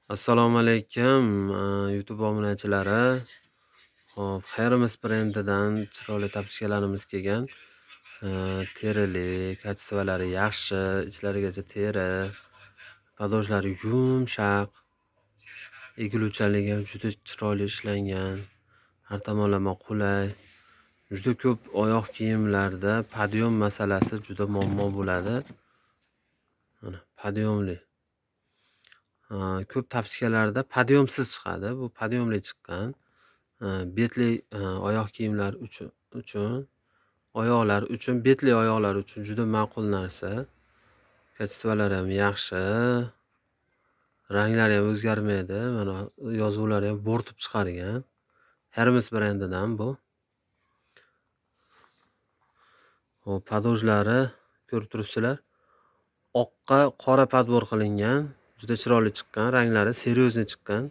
Assalomu alaykum, YouTube obunachilari. Hop, Hermes brendidan chiroyli tapichkalarimiz kelgan. Terili, kачестволari yaxshi, ichlarigacha teri, padojlari yumshaq, egiluvchanligi ham juda chiroyli ishlangan. Har tomonlama qulay. Juda ko'p oyoq kiyimlarda podyom masalasi juda muammo bo'ladi. Mana podyomli. Ko'p tapichkalarda podyomsiz chiqadi. Bu podyomli chiqqan. Betli oyoq kiyimlar uchun, oyoqlar uchun, betli oyoqlar uchun juda ma'qul narsa. Kачестволari ham yaxshi. Ranglari ham o'zgarmaydi. Mana yozuvlari ham bo'rtib chiqargan. Hermes brendidan bu. Hop, padojlari ko'rib turibsizlar. Oqqa qora podbor qilingan. Juda chiroyli chiqqan. Ranglari seryozni chiqqan.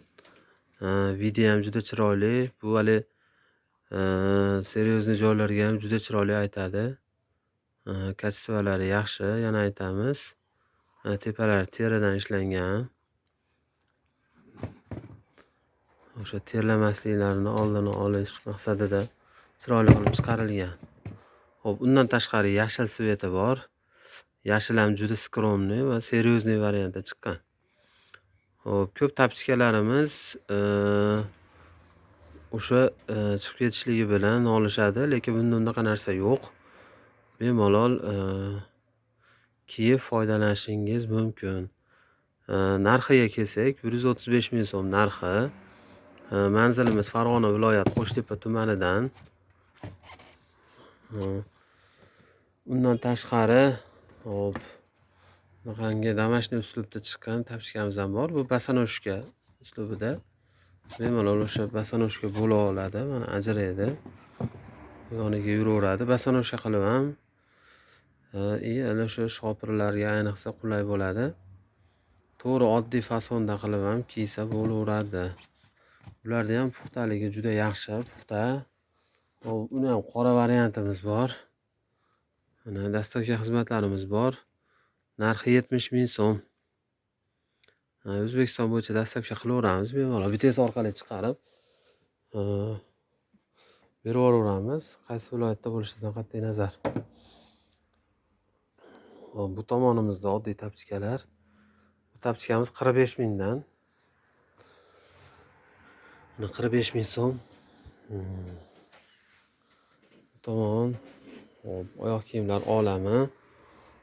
Video ham juda chiroyli. Bu hali seryozni joylarga ham juda chiroyli aytadi. Kачестволari yaxshi, yana aytamiz. Tepalari teridan ishlangan. O'sha terlamasliklarini oldini olish maqsadida chiroyli qilib chiqarilgan. Xo'p, undan tashqari yashil sveti bor. Yashil ham juda skromniy va seryozni variantda chiqqan. Xo'p, ko'p tapichkalarimiz o'sha chiqib ketishligi bilan olishadi, lekin bunda unaqa narsa yo'q. Bemalol kiyib foydalanishingiz mumkin. Narxiga kelsak, 135 ming so'm narxi. Manzilimiz Farg'ona viloyati Qo'shtepa tumanidan. Undan tashqari, hop, bunaqangi damashniy uslubda chiqqan tapichkamiz ham bor. Bu bosanoshka uslubida. Bemalol o'sha bosanoshka bo'la oladi, mana ajraydi. Yoniga yuraveradi. Bosanoshka qilib ham ana o'sha shopirlarga ayniqsa qulay bo'ladi. To'g'ri oddiy fasonda qilib ham kiysa bo'laveradi. Ularda ham puxtaligi juda yaxshi, puxta. Uni ham qora variantimiz bor. Mana dastavka xizmatlarimiz bor. Narxi 70 ming so'm. O'zbekiston bo'yicha dastavka qilaveramiz. Bemalol vites orqali chiqarib beraveramiz. Qaysi viloyatda bo'lishidan qat'iy nazar. Bu tomonimizda oddiy tapichkalar. Bu tapichkamiz 45 mingdan. 45 ming so'm. Tomon. Hop, oyoq kiyimlar olami.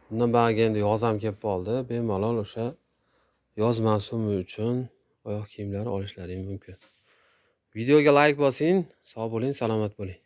Bundan bag'ga endi yoz ham kelib qoldi. Bemalol o'sha yoz mavsumi uchun oyoq kiyimlar olishlaring mumkin. Videoga like bosing, sog' bo'ling, salomat bo'ling.